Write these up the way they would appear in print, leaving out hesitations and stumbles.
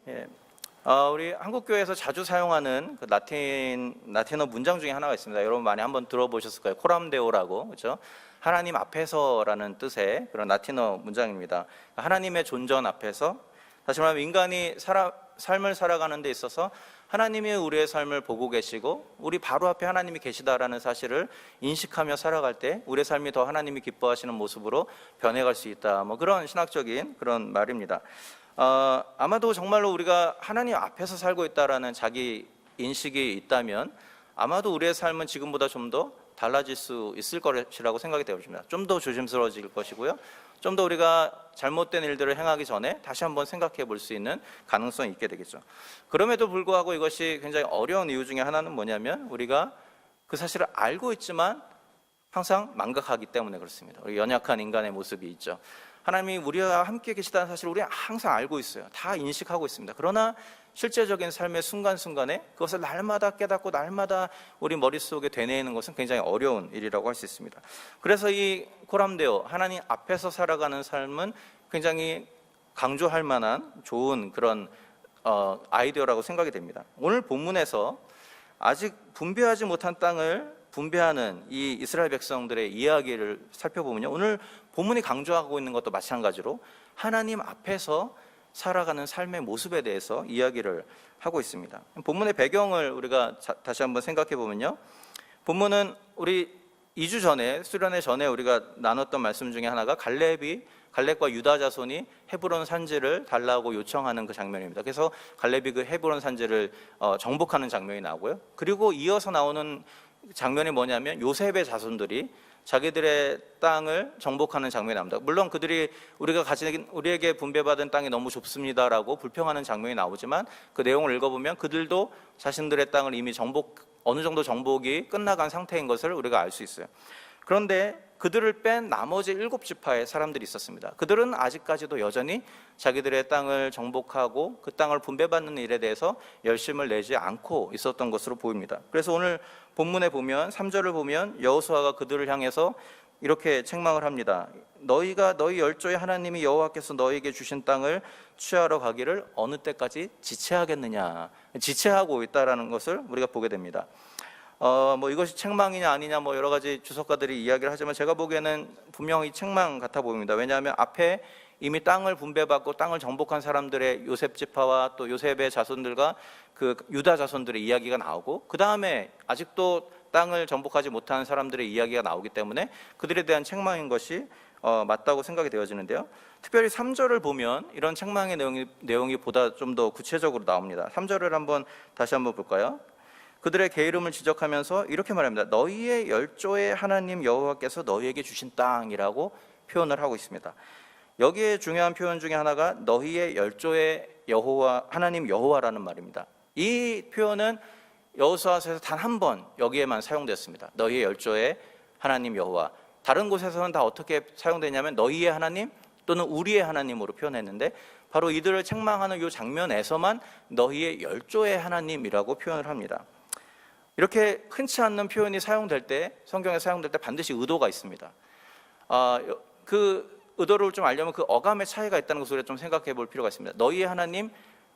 예. 우리 한국교회에서 자주 사용하는 그 라틴어 문장 중에 하나가 있습니다. 여러분 많이 한번 들어보셨을 거예요. 코람데오라고, 그렇죠? 하나님 앞에서라는 뜻의 그런 라틴어 문장입니다. 하나님의 존전 앞에서, 다시 말하면 인간이 삶을 살아가는 데 있어서 하나님이 우리의 삶을 보고 계시고 우리 바로 앞에 하나님이 계시다라는 사실을 인식하며 살아갈 때 우리의 삶이 더 하나님이 기뻐하시는 모습으로 변해갈 수 있다. 뭐 그런 신학적인 그런 말입니다. 아마도 정말로 우리가 하나님 앞에서 살고 있다라는 자기 인식이 있다면 아마도 우리의 삶은 지금보다 좀 더 달라질 수 있을 것이라고 생각이 되어집니다. 좀 더 조심스러워질 것이고요. 좀 더 우리가 잘못된 일들을 행하기 전에 다시 한번 생각해 볼 수 있는 가능성이 있게 되겠죠. 그럼에도 불구하고 이것이 굉장히 어려운 이유 중에 하나는 뭐냐면 우리가 그 사실을 알고 있지만 항상 망각하기 때문에 그렇습니다. 우리 연약한 인간의 모습이 있죠. 하나님이 우리와 함께 계시다는 사실을 우리가 항상 알고 있어요. 다 인식하고 있습니다. 그러나 실제적인 삶의 순간순간에 그것을 날마다 깨닫고 날마다 우리 머릿속에 되뇌이는 것은 굉장히 어려운 일이라고 할 수 있습니다. 그래서 이 코람데오, 하나님 앞에서 살아가는 삶은 굉장히 강조할 만한 좋은 그런 아이디어라고 생각이 됩니다. 오늘 본문에서 아직 분배하지 못한 땅을 분배하는 이 이스라엘 백성들의 이야기를 살펴보면요, 오늘 본문이 강조하고 있는 것도 마찬가지로 하나님 앞에서 살아가는 삶의 모습에 대해서 이야기를 하고 있습니다. 본문의 배경을 우리가 다시 한번 생각해 보면요, 본문은 우리 2주 전에 수련회 전에 우리가 나눴던 말씀 중에 하나가 갈렙과 유다 자손이 헤브론 산지를 달라고 요청하는 그 장면입니다. 그래서 갈렙이 그 헤브론 산지를 정복하는 장면이 나오고요. 그리고 이어서 나오는 장면이 뭐냐면 요셉의 자손들이 자기들의 땅을 정복하는 장면이 나옵니다. 물론 그들이 우리에게 분배받은 땅이 너무 좁습니다라고 불평하는 장면이 나오지만 그 내용을 읽어보면 그들도 자신들의 땅을 이미 어느 정도 정복이 끝나간 상태인 것을 우리가 알 수 있어요. 그런데 그들을 뺀 나머지 7지파의 사람들이 있었습니다. 그들은 아직까지도 여전히 자기들의 땅을 정복하고 그 땅을 분배받는 일에 대해서 열심을 내지 않고 있었던 것으로 보입니다. 그래서 오늘 본문에 보면 3절을 보면 여호수아가 그들을 향해서 이렇게 책망을 합니다. 너희 열조의 하나님이 여호와께서 너희에게 주신 땅을 취하러 가기를 어느 때까지 지체하겠느냐, 지체하고 있다라는 것을 우리가 보게 됩니다. 뭐 이것이 책망이냐 아니냐 뭐 여러 가지 주석가들이 이야기를 하지만 제가 보기에는 분명히 책망 같아 보입니다. 왜냐하면 앞에 이미 땅을 분배받고 땅을 정복한 사람들의 요셉 지파와 또 요셉의 자손들과 그 유다 자손들의 이야기가 나오고 그 다음에 아직도 땅을 정복하지 못한 사람들의 이야기가 나오기 때문에 그들에 대한 책망인 것이 맞다고 생각이 되어지는데요. 특별히 3절을 보면 이런 책망의 내용이 보다 좀 더 구체적으로 나옵니다. 3절을 다시 한번 볼까요? 그들의 게으름을 지적하면서 이렇게 말합니다. 너희의 열조의 하나님 여호와께서 너희에게 주신 땅이라고 표현을 하고 있습니다. 여기에 중요한 표현 중에 하나가 너희의 열조의 하나님 여호와라는 말입니다. 이 표현은 여호수아서에서 단 한 번 여기에만 사용됐습니다. 너희의 열조의 하나님 여호와. 다른 곳에서는 다 어떻게 사용되냐면 너희의 하나님 또는 우리의 하나님으로 표현했는데 바로 이들을 책망하는 이 장면에서만 너희의 열조의 하나님이라고 표현을 합니다. 이렇게 흔치 않는 표현이 성경에 사용될 때 반드시 의도가 있습니다. 그 의도를 좀 알려면 그 어감의 차이가 있다는 것을 좀 생각해 볼 필요가 있습니다. 너희의 하나님,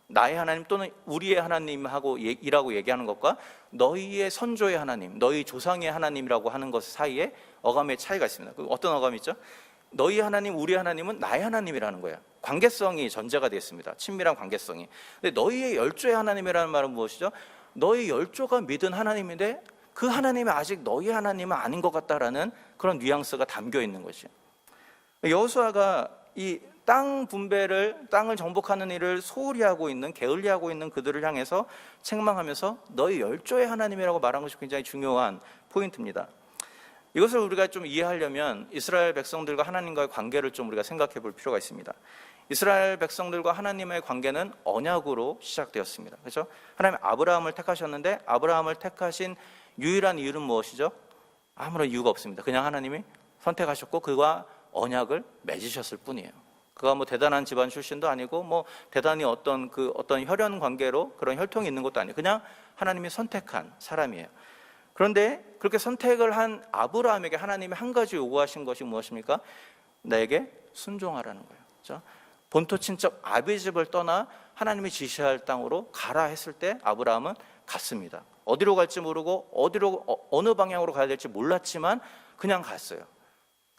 나의 하나님 또는 우리의 하나님하고 이라고 얘기하는 것과 너희의 선조의 하나님, 너희 조상의 하나님이라고 하는 것 사이에 어감의 차이가 있습니다. 어떤 어감이 있죠? 너희 하나님, 우리 하나님은 나의 하나님이라는 거예요. 관계성이 전제가 되어 있습니다. 친밀한 관계성이. 근데 너희의 열조의 하나님이라는 말은 무엇이죠? 너희 열조가 믿은 하나님인데 그 하나님이 아직 너희 하나님은 아닌 것 같다라는 그런 뉘앙스가 담겨 있는 것이죠. 여호수아가 이 땅을 정복하는 일을 게을리하고 있는 그들을 향해서 책망하면서 너희 열조의 하나님이라고 말한 것이 굉장히 중요한 포인트입니다. 이것을 우리가 좀 이해하려면 이스라엘 백성들과 하나님과의 관계를 좀 우리가 생각해 볼 필요가 있습니다. 이스라엘 백성들과 하나님의 관계는 언약으로 시작되었습니다. 그렇죠? 하나님 아브라함을 택하셨는데 아브라함을 택하신 유일한 이유는 무엇이죠? 아무런 이유가 없습니다. 그냥 하나님이 선택하셨고 그와 언약을 맺으셨을 뿐이에요. 그가 뭐 대단한 집안 출신도 아니고 뭐 대단히 어떤 혈연 관계로 그런 혈통이 있는 것도 아니에요. 그냥 하나님이 선택한 사람이에요. 그런데 그렇게 선택을 한 아브라함에게 하나님이 한 가지 요구하신 것이 무엇입니까? 나에게 순종하라는 거예요. 그렇죠? 본토 친척 아비 집을 떠나 하나님이 지시할 땅으로 가라 했을 때 아브라함은 갔습니다. 어디로 갈지 모르고 어느 방향으로 가야 될지 몰랐지만 그냥 갔어요.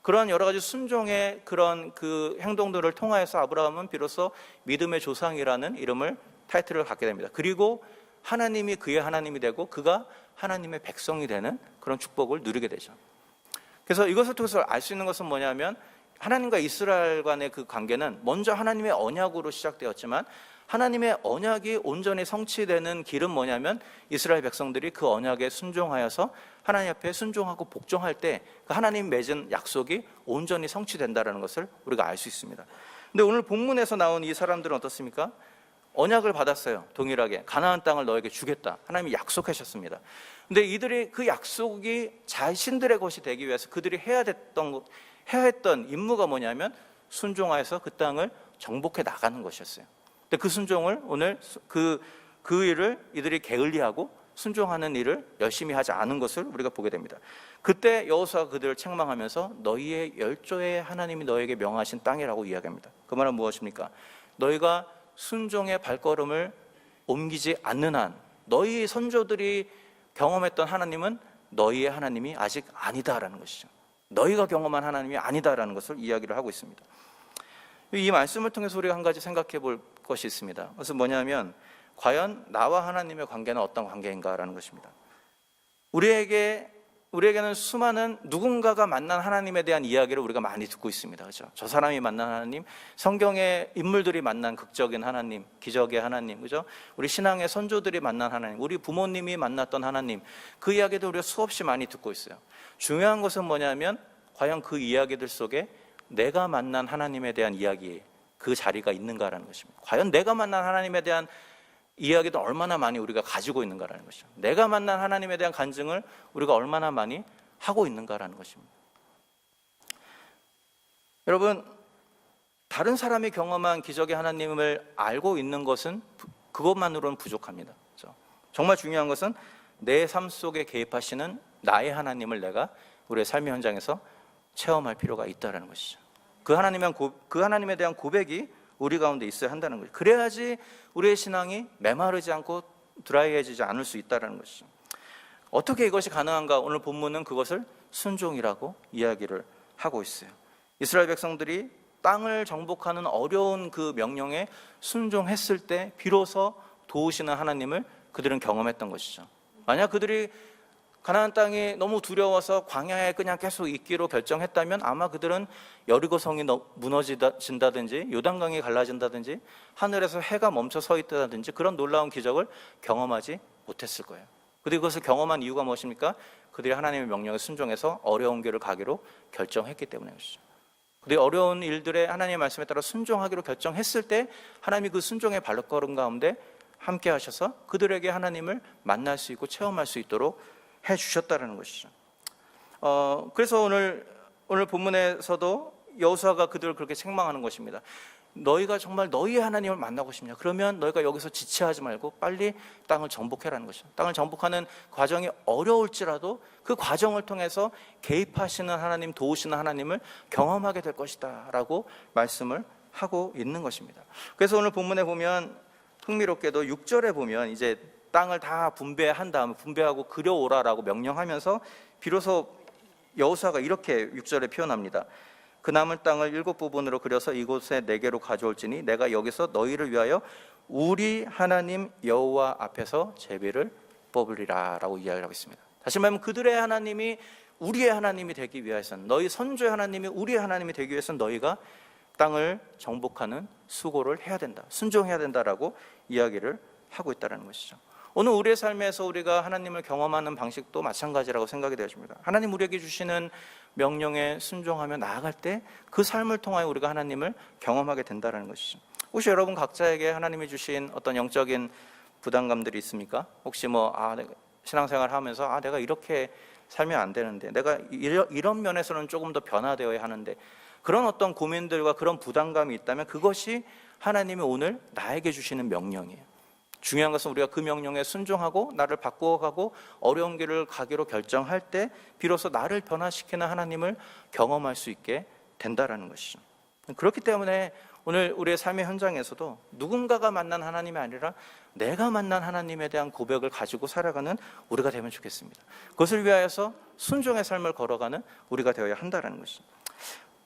그런 여러 가지 순종의 그런 그 행동들을 통하여서 아브라함은 비로소 믿음의 조상이라는 타이틀을 갖게 됩니다. 그리고 하나님이 그의 하나님이 되고 그가 하나님의 백성이 되는 그런 축복을 누리게 되죠. 그래서 이것을 통해서 알 수 있는 것은 뭐냐면 하나님과 이스라엘 간의 그 관계는 먼저 하나님의 언약으로 시작되었지만 하나님의 언약이 온전히 성취되는 길은 뭐냐면 이스라엘 백성들이 그 언약에 순종하여서 하나님 앞에 순종하고 복종할 때 그 하나님 맺은 약속이 온전히 성취된다는 것을 우리가 알 수 있습니다. 근데 오늘 본문에서 나온 이 사람들은 어떻습니까? 언약을 받았어요. 동일하게 가나안 땅을 너에게 주겠다. 하나님이 약속하셨습니다. 근데 이들이 그 약속이 자신들의 것이 되기 위해서 그들이 해야 했던 임무가 뭐냐면 순종하여서 그 땅을 정복해 나가는 것이었어요. 근데 그 순종을 오늘 그 일을 이들이 게을리하고 순종하는 일을 열심히 하지 않은 것을 우리가 보게 됩니다. 그때 여호수아가 그들을 책망하면서 너희의 열조의 하나님이 너에게 명하신 땅이라고 이야기합니다. 그 말은 무엇입니까? 너희가 순종의 발걸음을 옮기지 않는 한 너희 선조들이 경험했던 하나님은 너희의 하나님이 아직 아니다라는 것이죠. 너희가 경험한 하나님이 아니다라는 것을 이야기를 하고 있습니다. 이 말씀을 통해서 우리가 한 가지 생각해 볼 것이 있습니다. 그것은 뭐냐면 과연 나와 하나님의 관계는 어떤 관계인가라는 것입니다. 우리에게는 수많은 누군가가 만난 하나님에 대한 이야기를 우리가 많이 듣고 있습니다. 그렇죠? 저 사람이 만난 하나님, 성경의 인물들이 만난 극적인 하나님, 기적의 하나님, 그죠? 우리 신앙의 선조들이 만난 하나님, 우리 부모님이 만났던 하나님, 그 이야기도 우리가 수없이 많이 듣고 있어요. 중요한 것은 뭐냐면 과연 그 이야기들 속에 내가 만난 하나님에 대한 이야기, 그 자리가 있는가라는 것입니다. 과연 내가 만난 하나님에 대한 이야기도 얼마나 많이 우리가 가지고 있는가라는 것이죠. 내가 만난 하나님에 대한 간증을 우리가 얼마나 많이 하고 있는가라는 것입니다. 여러분, 다른 사람이 경험한 기적의 하나님을 알고 있는 것은 그것만으로는 부족합니다. 그렇죠? 정말 중요한 것은 내 삶 속에 개입하시는 나의 하나님을 내가 우리의 삶의 현장에서 체험할 필요가 있다는 것이죠. 그 하나님에 대한 고백이 우리 가운데 있어야 한다는 거죠. 그래야지 우리의 신앙이 메마르지 않고 드라이해지지 않을 수 있다는 것이죠. 어떻게 이것이 가능한가? 오늘 본문은 그것을 순종이라고 이야기를 하고 있어요. 이스라엘 백성들이 땅을 정복하는 어려운 그 명령에 순종했을 때 비로소 도우시는 하나님을 그들은 경험했던 것이죠. 만약 그들이 가나안 땅이 너무 두려워서 광야에 그냥 계속 있기로 결정했다면 아마 그들은 여리고성이 무너진다든지 요단강이 갈라진다든지 하늘에서 해가 멈춰 서 있다든지 그런 놀라운 기적을 경험하지 못했을 거예요. 그들이 그것을 경험한 이유가 무엇입니까? 그들이 하나님의 명령에 순종해서 어려운 길을 가기로 결정했기 때문이죠. 그들이 어려운 일들에 하나님의 말씀에 따라 순종하기로 결정했을 때 하나님이 그 순종의 발걸음 가운데 함께 하셔서 그들에게 하나님을 만날 수 있고 체험할 수 있도록 해주셨다는 것이죠. 그래서 오늘 본문에서도 여호수아가 그들을 그렇게 책망하는 것입니다. 너희가 정말 너희의 하나님을 만나고 싶냐? 그러면 너희가 여기서 지체하지 말고 빨리 땅을 정복해라는 것이죠. 땅을 정복하는 과정이 어려울지라도 그 과정을 통해서 개입하시는 하나님, 도우시는 하나님을 경험하게 될 것이다 라고 말씀을 하고 있는 것입니다. 그래서 오늘 본문에 보면 흥미롭게도 6절에 보면 이제 땅을 다 분배한 다음에 분배하고 그려오라라고 명령하면서 비로소 여호수아가 이렇게 6절에 표현합니다. 그 남은 땅을 7부분으로 그려서 이곳에 4개로 가져올지니 내가 여기서 너희를 위하여 우리 하나님 여호와 앞에서 제비를 뽑으리라 라고 이야기를 하고 있습니다. 다시 말하면 그들의 하나님이 우리의 하나님이 되기 위해서는, 너희 선조의 하나님이 우리의 하나님이 되기 위해서는 너희가 땅을 정복하는 수고를 해야 된다, 순종해야 된다라고 이야기를 하고 있다는 것이죠. 오늘 우리의 삶에서 우리가 하나님을 경험하는 방식도 마찬가지라고 생각이 되어집니다. 하나님 우리에게 주시는 명령에 순종하며 나아갈 때 그 삶을 통하여 우리가 하나님을 경험하게 된다는 것이죠. 혹시 여러분 각자에게 하나님이 주신 어떤 영적인 부담감들이 있습니까? 혹시 신앙생활 하면서 내가 이렇게 살면 안 되는데, 내가 이런 면에서는 조금 더 변화되어야 하는데, 그런 어떤 고민들과 그런 부담감이 있다면 그것이 하나님이 오늘 나에게 주시는 명령이에요. 중요한 것은 우리가 그 명령에 순종하고 나를 바꾸어가고 어려운 길을 가기로 결정할 때 비로소 나를 변화시키는 하나님을 경험할 수 있게 된다라는 것이죠. 그렇기 때문에 오늘 우리의 삶의 현장에서도 누군가가 만난 하나님이 아니라 내가 만난 하나님에 대한 고백을 가지고 살아가는 우리가 되면 좋겠습니다. 그것을 위하여서 순종의 삶을 걸어가는 우리가 되어야 한다는 것이죠.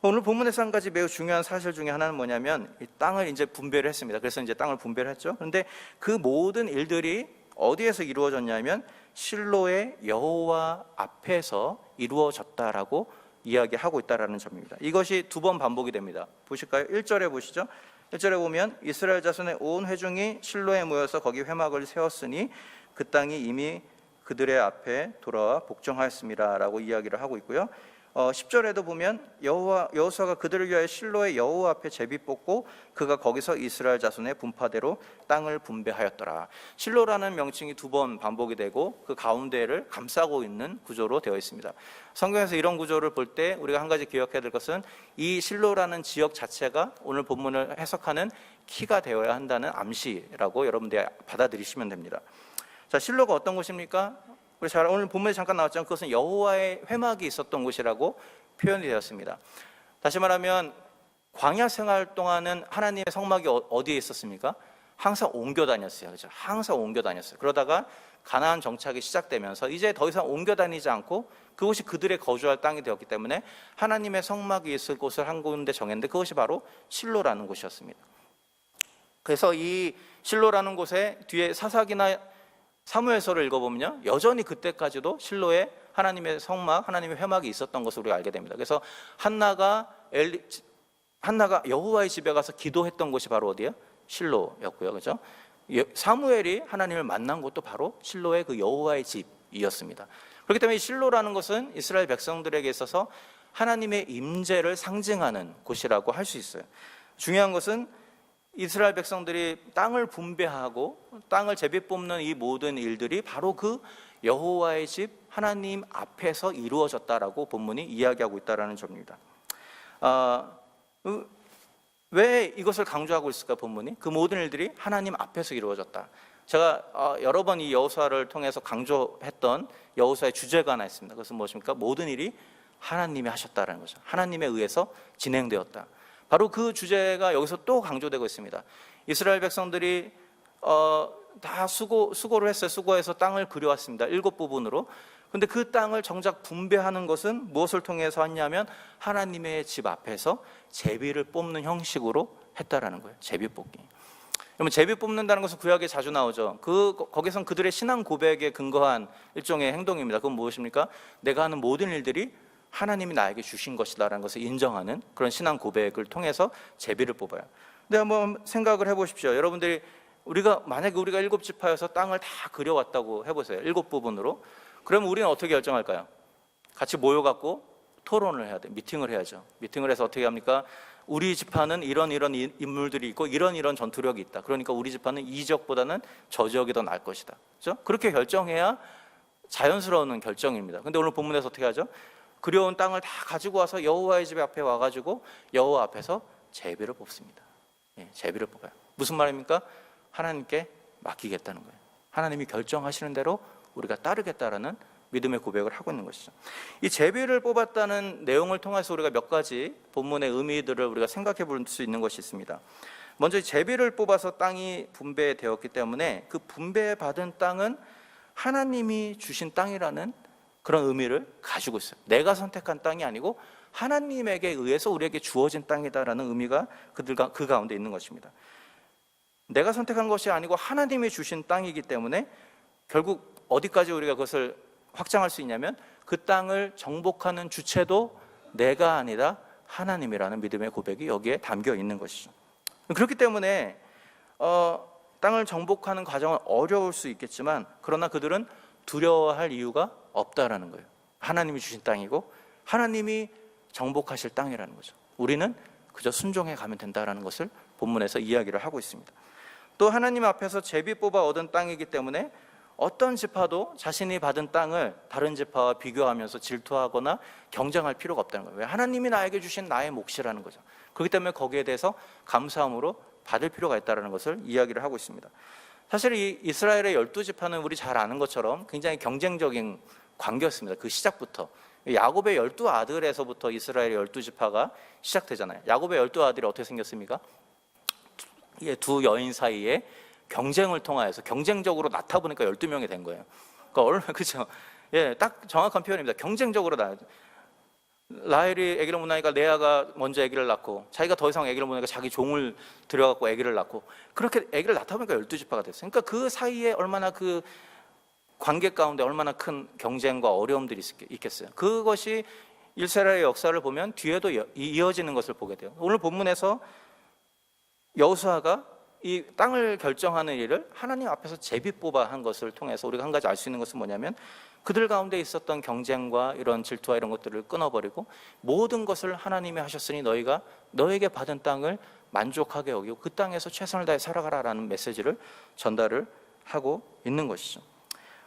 오늘 본문에서 한 가지 매우 중요한 사실 중에 하나는 뭐냐면 이 땅을 이제 분배를 했습니다. 그래서 이제 땅을 분배를 했죠. 그런데 그 모든 일들이 어디에서 이루어졌냐면 실로의 여호와 앞에서 이루어졌다라고 이야기하고 있다라는 점입니다. 이것이 두 번 반복이 됩니다. 보실까요? 1절에 보시죠. 1절에 보면 이스라엘 자손의 온 회중이 실로에 모여서 거기 회막을 세웠으니 그 땅이 이미 그들의 앞에 돌아와 복종하였습니다라고 이야기를 하고 있고요. 10절에도 보면 여호수아가 그들을 위하여 실로의 여호와 앞에 제비 뽑고 그가 거기서 이스라엘 자손의 분파대로 땅을 분배하였더라. 실로라는 명칭이 두 번 반복이 되고 그 가운데를 감싸고 있는 구조로 되어 있습니다. 성경에서 이런 구조를 볼 때 우리가 한 가지 기억해야 될 것은 이 실로라는 지역 자체가 오늘 본문을 해석하는 키가 되어야 한다는 암시라고 여러분들이 받아들이시면 됩니다. 자, 실로가 어떤 곳입니까? 우리 오늘 본문에 잠깐 나왔지만 그것은 여호와의 회막이 있었던 곳이라고 표현이 되었습니다. 다시 말하면 광야 생활 동안은 하나님의 성막이 어디에 있었습니까? 항상 옮겨 다녔어요. 그렇죠? 항상 옮겨 다녔어요. 그러다가 가나안 정착이 시작되면서 이제 더 이상 옮겨 다니지 않고 그곳이 그들의 거주할 땅이 되었기 때문에 하나님의 성막이 있을 곳을 한 군데 정했는데 그것이 바로 실로라는 곳이었습니다. 그래서 이 실로라는 곳에 뒤에 사사기나 사무엘서를 읽어보면요, 여전히 그때까지도 실로에 하나님의 성막, 하나님의 회막이 있었던 것을 우리가 알게 됩니다. 그래서 한나가 여호와의 집에 가서 기도했던 곳이 바로 어디예요? 실로였고요, 그렇죠? 사무엘이 하나님을 만난 곳도 바로 실로의 그 여호와의 집이었습니다. 그렇기 때문에 이 실로라는 것은 이스라엘 백성들에게 있어서 하나님의 임재를 상징하는 곳이라고 할 수 있어요. 중요한 것은 이스라엘 백성들이 땅을 분배하고 땅을 제비 뽑는 이 모든 일들이 바로 그 여호와의 집 하나님 앞에서 이루어졌다라고 본문이 이야기하고 있다라는 점입니다. 왜 이것을 강조하고 있을까 본문이? 그 모든 일들이 하나님 앞에서 이루어졌다. 제가 여러 번 이 여호수아를 통해서 강조했던 여호수아의 주제가 하나 있습니다. 그것은 무엇입니까? 모든 일이 하나님이 하셨다라는 거죠. 하나님에 의해서 진행되었다. 바로 그 주제가 여기서 또 강조되고 있습니다. 이스라엘 백성들이 다 수고를 했어요. 수고해서 땅을 그려왔습니다. 7부분으로. 그런데 그 땅을 정작 분배하는 것은 무엇을 통해서 했냐면 하나님의 집 앞에서 제비를 뽑는 형식으로 했다라는 거예요. 제비 뽑기. 그러면 제비 뽑는다는 것은 구약에 자주 나오죠. 거기선 그들의 신앙 고백에 근거한 일종의 행동입니다. 그건 무엇입니까? 내가 하는 모든 일들이 하나님이 나에게 주신 것이다라는 것을 인정하는 그런 신앙 고백을 통해서 제비를 뽑아요. 근데 한번 생각을 해보십시오. 여러분들이 만약에 우리가 7지파여서 땅을 다 그려왔다고 해보세요. 7부분으로. 그러면 우리는 어떻게 결정할까요? 같이 모여갖고 토론을 해야 돼요. 미팅을 해야죠. 미팅을 해서 어떻게 합니까? 우리 지파는 이런 인물들이 있고 이런 전투력이 있다. 그러니까 우리 지파는 이 지역보다는 저 지역이 더 나을 것이다. 그렇죠? 그렇게 결정해야 자연스러운 결정입니다. 근데 오늘 본문에서 어떻게 하죠? 그려온 땅을 다 가지고 와서 여호와의 집 앞에 와가지고 여호와 앞에서 제비를 뽑습니다. 제비를 뽑아요. 무슨 말입니까? 하나님께 맡기겠다는 거예요. 하나님이 결정하시는 대로 우리가 따르겠다라는 믿음의 고백을 하고 있는 것이죠. 이 제비를 뽑았다는 내용을 통해서 우리가 몇 가지 본문의 의미들을 우리가 생각해 볼 수 있는 것이 있습니다. 먼저 제비를 뽑아서 땅이 분배되었기 때문에 그 분배받은 땅은 하나님이 주신 땅이라는 그런 의미를 가지고 있어요. 내가 선택한 땅이 아니고 하나님에게 의해서 우리에게 주어진 땅이다라는 의미가 그 가운데 있는 것입니다. 내가 선택한 것이 아니고 하나님이 주신 땅이기 때문에 결국 어디까지 우리가 그것을 확장할 수 있냐면 그 땅을 정복하는 주체도 내가 아니라 하나님이라는 믿음의 고백이 여기에 담겨 있는 것이죠. 그렇기 때문에 땅을 정복하는 과정은 어려울 수 있겠지만 그러나 그들은 두려워할 이유가 없다라는 거예요. 하나님이 주신 땅이고 하나님이 정복하실 땅이라는 거죠. 우리는 그저 순종해 가면 된다라는 것을 본문에서 이야기를 하고 있습니다. 또 하나님 앞에서 제비 뽑아 얻은 땅이기 때문에 어떤 지파도 자신이 받은 땅을 다른 지파와 비교하면서 질투하거나 경쟁할 필요가 없다는 거예요. 왜? 하나님이 나에게 주신 나의 몫이라는 거죠. 그렇기 때문에 거기에 대해서 감사함으로 받을 필요가 있다는 것을 이야기를 하고 있습니다. 사실 이 이스라엘의 12지파는 우리 잘 아는 것처럼 굉장히 경쟁적인 관계였습니다. 그 시작부터. 야곱의 12아들에서부터 이스라엘의 12지파가 시작되잖아요. 야곱의 12아들이 어떻게 생겼습니까? 두 여인 사이에 경쟁을 통하여서 경쟁적으로 낳다 보니까 12명이 된 거예요. 그러니까 그렇죠. 예, 딱 정확한 표현입니다. 경쟁적으로 라헬이 아기를 못 낳으니까 레아가 먼저 아기를 낳고, 자기가 더 이상 아기를 못 낳으니까 자기 종을 들여갖고 아기를 낳고, 그렇게 아기를 낳다 보니까 12지파가 됐어요. 그러니까 그 사이에 얼마나 그 관계 가운데 얼마나 큰 경쟁과 어려움들이 있겠어요. 그것이 이스라엘의 역사를 보면 뒤에도 이어지는 것을 보게 돼요. 오늘 본문에서 여호수아가 이 땅을 결정하는 일을 하나님 앞에서 제비뽑아 한 것을 통해서 우리가 한 가지 알 수 있는 것은 뭐냐면, 그들 가운데 있었던 경쟁과 이런 질투와 이런 것들을 끊어버리고 모든 것을 하나님이 하셨으니 너희가 너에게 받은 땅을 만족하게 여기고 그 땅에서 최선을 다해 살아가라라는 메시지를 전달을 하고 있는 것이죠.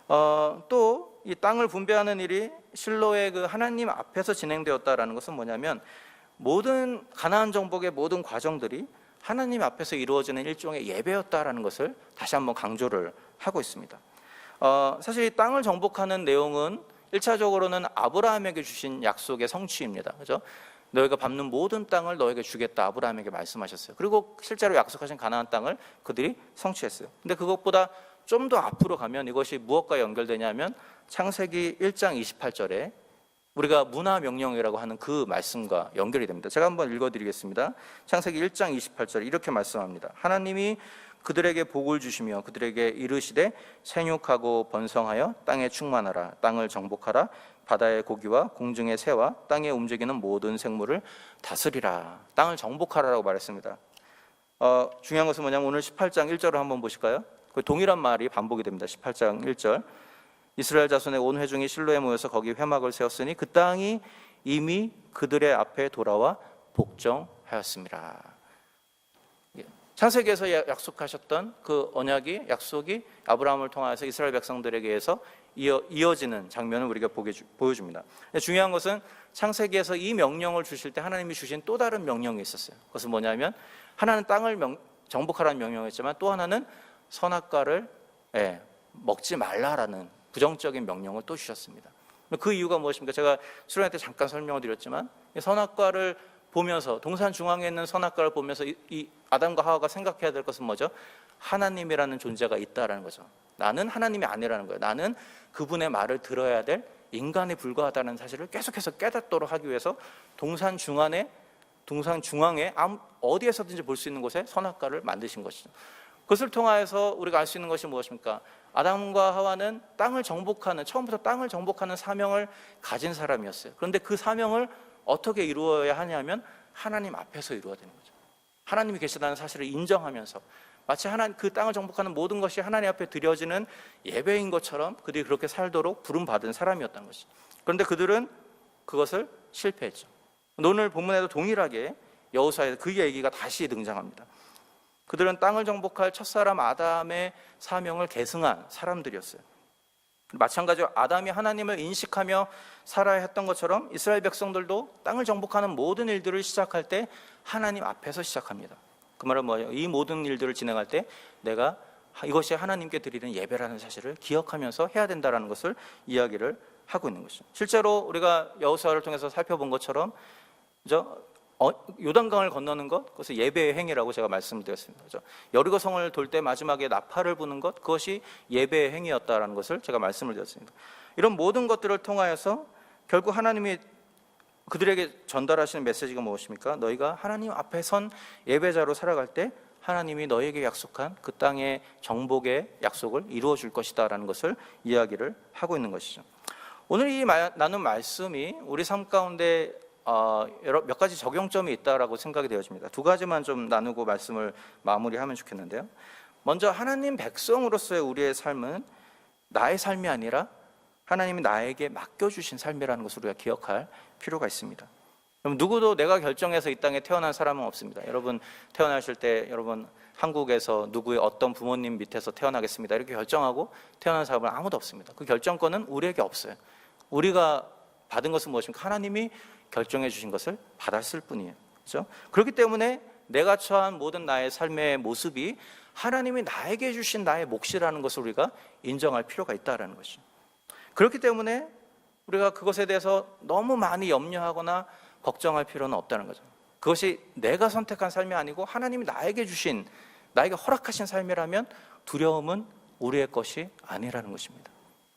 또 이 땅을 분배하는 일이 실로의 그 하나님 앞에서 진행되었다라는 것은 뭐냐면, 모든 가나안 정복의 모든 과정들이 하나님 앞에서 이루어지는 일종의 예배였다라는 것을 다시 한번 강조를 하고 있습니다. 사실 이 땅을 정복하는 내용은 1차적으로는 아브라함에게 주신 약속의 성취입니다. 그죠? 너희가 밟는 모든 땅을 너에게 주겠다 아브라함에게 말씀하셨어요. 그리고 실제로 약속하신 가나안 땅을 그들이 성취했어요. 근데 그것보다 좀 더 앞으로 가면 이것이 무엇과 연결되냐면 창세기 1장 28절에 우리가 문화명령이라고 하는 그 말씀과 연결이 됩니다. 제가 한번 읽어드리겠습니다. 창세기 1장 28절 이렇게 말씀합니다. 하나님이 그들에게 복을 주시며 그들에게 이르시되 생육하고 번성하여 땅에 충만하라. 땅을 정복하라. 바다의 고기와 공중의 새와 땅에 움직이는 모든 생물을 다스리라. 땅을 정복하라라고 말했습니다. 중요한 것은 뭐냐면 오늘 18장 1절을 한번 보실까요? 그 동일한 말이 반복이 됩니다. 18장 1절. 이스라엘 자손의 온 회중이 실로에 모여서 거기 회막을 세웠으니 그 땅이 이미 그들의 앞에 돌아와 복종하였습니다. 창세기에서 약속하셨던 그 언약이, 약속이 아브라함을 통해서 이스라엘 백성들에게 의해서 이어지는 장면을 우리가 보여줍니다. 중요한 것은 창세기에서 이 명령을 주실 때 하나님이 주신 또 다른 명령이 있었어요. 그것은 뭐냐면, 하나는 땅을 정복하라는 명령이었지만 또 하나는 선악과를 먹지 말라라는 부정적인 명령을 또 주셨습니다. 그 이유가 무엇입니까? 제가 수련회 때 잠깐 설명을 드렸지만, 선악과를 보면서, 동산 중앙에 있는 선악과를 보면서 이 아담과 하와가 생각해야 될 것은 뭐죠? 하나님이라는 존재가 있다라는 거죠. 나는 하나님이 아니라는 거예요. 나는 그분의 말을 들어야 될 인간에 불과하다는 사실을 계속해서 깨닫도록 하기 위해서 동산 중앙에 어디에서든지 볼 수 있는 곳에 선악과를 만드신 것이죠. 그것을 통하여서 우리가 알 수 있는 것이 무엇입니까? 아담과 하와는 처음부터 땅을 정복하는 사명을 가진 사람이었어요. 그런데 그 사명을 어떻게 이루어야 하냐면 하나님 앞에서 이루어야 되는 거죠. 하나님이 계시다는 사실을 인정하면서 마치 그 땅을 정복하는 모든 것이 하나님 앞에 드려지는 예배인 것처럼 그들이 그렇게 살도록 부름받은 사람이었다는 것이죠. 그런데 그들은 그것을 실패했죠. 오늘 본문에도 동일하게 여호수아에서 그 얘기가 다시 등장합니다. 그들은 땅을 정복할 첫사람 아담의 사명을 계승한 사람들이었어요. 마찬가지로 아담이 하나님을 인식하며 살아야 했던 것처럼 이스라엘 백성들도 땅을 정복하는 모든 일들을 시작할 때 하나님 앞에서 시작합니다. 그 말은 뭐예요? 이 모든 일들을 진행할 때 내가 이것이 하나님께 드리는 예배라는 사실을 기억하면서 해야 된다는 것을 이야기를 하고 있는 것이죠. 실제로 우리가 여호수아를 통해서 살펴본 것처럼 요단강을 건너는 것, 그것을 예배의 행위라고 제가 말씀드렸습니다. 그렇죠? 여리고성을 돌 때 마지막에 나팔을 부는 것, 그것이 예배의 행위였다라는 것을 제가 말씀을 드렸습니다. 이런 모든 것들을 통하여서 결국 하나님이 그들에게 전달하시는 메시지가 무엇입니까? 너희가 하나님 앞에 선 예배자로 살아갈 때 하나님이 너희에게 약속한 그 땅의 정복의 약속을 이루어 줄 것이다 라는 것을 이야기를 하고 있는 것이죠. 오늘 이 나눈 말씀이 우리 삶 가운데 몇 가지 적용점이 있다라고 생각이 되어집니다. 두 가지만 좀 나누고 말씀을 마무리하면 좋겠는데요. 먼저 하나님 백성으로서의 우리의 삶은 나의 삶이 아니라 하나님이 나에게 맡겨주신 삶이라는 것을 우리가 기억할 필요가 있습니다. 그럼 누구도 내가 결정해서 이 땅에 태어난 사람은 없습니다. 여러분 태어나실 때 여러분 한국에서 누구의 어떤 부모님 밑에서 태어나겠습니다 이렇게 결정하고 태어난 사람은 아무도 없습니다. 그 결정권은 우리에게 없어요. 우리가 받은 것은 무엇입니까? 하나님이 결정해 주신 것을 받았을 뿐이에요. 그렇죠? 그렇기 때문에 내가 처한 모든 나의 삶의 모습이 하나님이 나에게 주신 나의 몫이라는 것을 우리가 인정할 필요가 있다는 것이죠. 그렇기 때문에 우리가 그것에 대해서 너무 많이 염려하거나 걱정할 필요는 없다는 거죠. 그것이 내가 선택한 삶이 아니고 하나님이 나에게 주신 나에게 허락하신 삶이라면 두려움은 우리의 것이 아니라는 것입니다.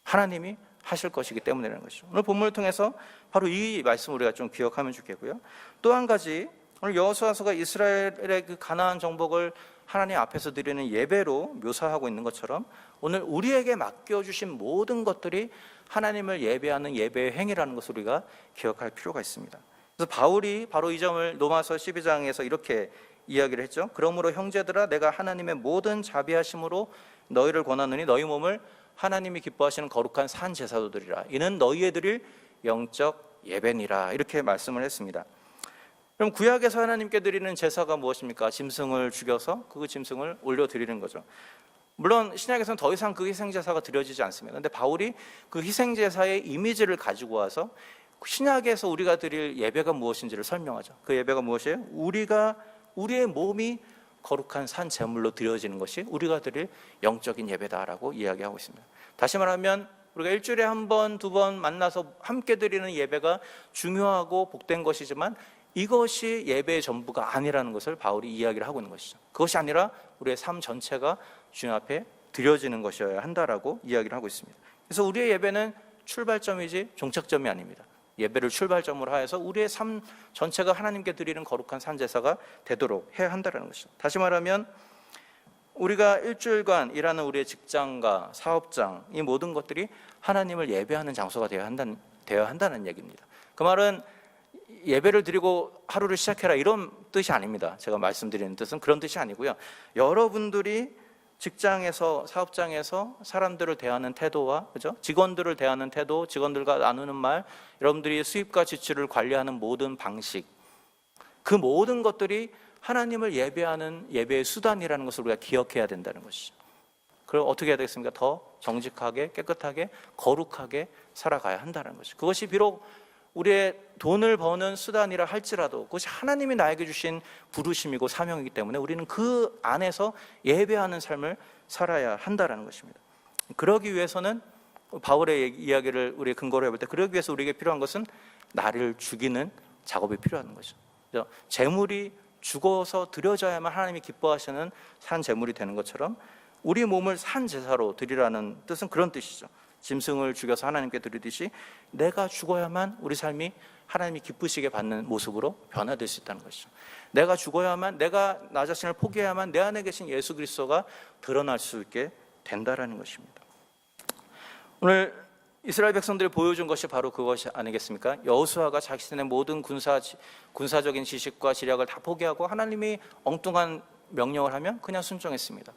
하나님이 하실 것이기 때문이라는 것이죠. 오늘 본문을 통해서 바로 이 말씀을 우리가 좀 기억하면 좋겠고요. 또 한 가지, 오늘 여호수아서가 이스라엘의 그 가나안 정복을 하나님 앞에서 드리는 예배로 묘사하고 있는 것처럼 오늘 우리에게 맡겨주신 모든 것들이 하나님을 예배하는 예배의 행위라는 것을 우리가 기억할 필요가 있습니다. 그래서 바울이 바로 이 점을 로마서 12장에서 이렇게 이야기를 했죠. 그러므로 형제들아, 내가 하나님의 모든 자비하심으로 너희를 권하노니 너희 몸을 하나님이 기뻐하시는 거룩한 산 제사로 드리라. 이는 너희의 드릴 영적 예배니라. 이렇게 말씀을 했습니다. 그럼 구약에서 하나님께 드리는 제사가 무엇입니까? 짐승을 죽여서 그 짐승을 올려드리는 거죠. 물론 신약에서는 더 이상 그 희생제사가 드려지지 않습니다. 그런데 바울이 그 희생제사의 이미지를 가지고 와서 신약에서 우리가 드릴 예배가 무엇인지를 설명하죠. 그 예배가 무엇이에요? 우리의 몸이 거룩한 산 제물로 드려지는 것이 우리가 드릴 영적인 예배다라고 이야기하고 있습니다. 다시 말하면 우리가 일주일에 한 번, 두 번 만나서 함께 드리는 예배가 중요하고 복된 것이지만 이것이 예배의 전부가 아니라는 것을 바울이 이야기를 하고 있는 것이죠. 그것이 아니라 우리의 삶 전체가 주님 앞에 드려지는 것이어야 한다라고 이야기를 하고 있습니다. 그래서 우리의 예배는 출발점이지 종착점이 아닙니다. 예배를 출발점으로 하여서 우리의 삶 전체가 하나님께 드리는 거룩한 산제사가 되도록 해야 한다는 것이죠. 다시 말하면 우리가 일주일간 일하는 우리의 직장과 사업장, 이 모든 것들이 하나님을 예배하는 장소가 되어야 한다는 얘기입니다. 그 말은 예배를 드리고 하루를 시작해라 이런 뜻이 아닙니다. 제가 말씀드리는 뜻은 그런 뜻이 아니고요. 여러분들이 직장에서, 사업장에서 사람들을 대하는 태도와, 그죠? 직원들을 대하는 태도, 직원들과 나누는 말, 여러분들이 수입과 지출을 관리하는 모든 방식, 그 모든 것들이 하나님을 예배하는 예배의 수단이라는 것을 우리가 기억해야 된다는 것이죠. 그럼 어떻게 해야 되겠습니까? 더 정직하게, 깨끗하게, 거룩하게 살아가야 한다는 것이죠. 그것이 비록 우리의 돈을 버는 수단이라 할지라도 그것이 하나님이 나에게 주신 부르심이고 사명이기 때문에 우리는 그 안에서 예배하는 삶을 살아야 한다는 것입니다. 그러기 위해서는 바울의 이야기를 우리 근거로 해볼 때 그러기 위해서 우리에게 필요한 것은 나를 죽이는 작업이 필요한 거죠. 재물이 죽어서 드려져야만 하나님이 기뻐하시는 산 제물이 되는 것처럼 우리 몸을 산 제사로 드리라는 뜻은 그런 뜻이죠. 짐승을 죽여서 하나님께 드리듯이 내가 죽어야만 우리 삶이 하나님이 기쁘시게 받는 모습으로 변화될 수 있다는 것이죠. 내가 죽어야만, 내가 나 자신을 포기해야만 내 안에 계신 예수 그리스도가 드러날 수 있게 된다라는 것입니다. 오늘 이스라엘 백성들이 보여준 것이 바로 그것이 아니겠습니까? 여호수아가 자신의 모든 군사적인 지식과 지략을 다 포기하고 하나님이 엉뚱한 명령을 하면 그냥 순종했습니다.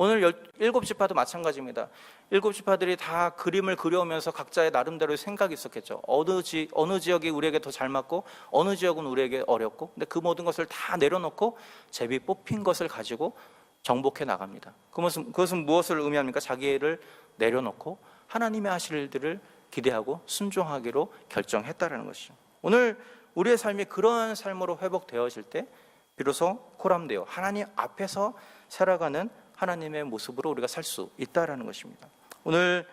오늘 7지파도 마찬가지입니다. 7지파들이 다 그림을 그려오면서 각자의 나름대로의 생각이 있었겠죠. 어느 지역이 우리에게 더 잘 맞고 어느 지역은 우리에게 어렵고, 근데 그 모든 것을 다 내려놓고 제비 뽑힌 것을 가지고 정복해 나갑니다. 그것은 무엇을 의미합니까? 자기를 내려놓고 하나님의 하실 일들을 기대하고 순종하기로 결정했다는 것이죠. 오늘 우리의 삶이 그러한 삶으로 회복되어질 때 비로소 코람데오, 하나님 앞에서 살아가는 하나님의 모습으로 우리가 살 수 있다는 것입니다. 오늘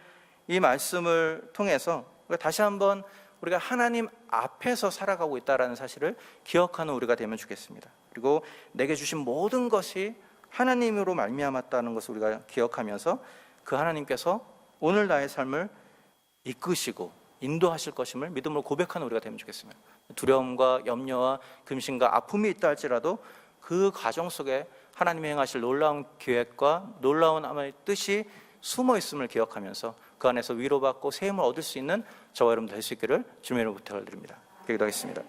이 말씀을 통해서 다시 한번 우리가 하나님 앞에서 살아가고 있다는 사실을 기억하는 우리가 되면 좋겠습니다. 그리고 내게 주신 모든 것이 하나님으로 말미암았다는 것을 우리가 기억하면서 그 하나님께서 오늘 나의 삶을 이끄시고 인도하실 것임을 믿음으로 고백하는 우리가 되면 좋겠습니다. 두려움과 염려와 금신과 아픔이 있다 할지라도 그 과정 속에 하나님이 행하실 놀라운 계획과 놀라운 하나님의 뜻이 숨어 있음을 기억하면서 그 안에서 위로받고 새 힘을 얻을 수 있는 저와 여러분 될 수 있기를 주님의 이름으로 부탁을 드립니다. 기도하겠습니다.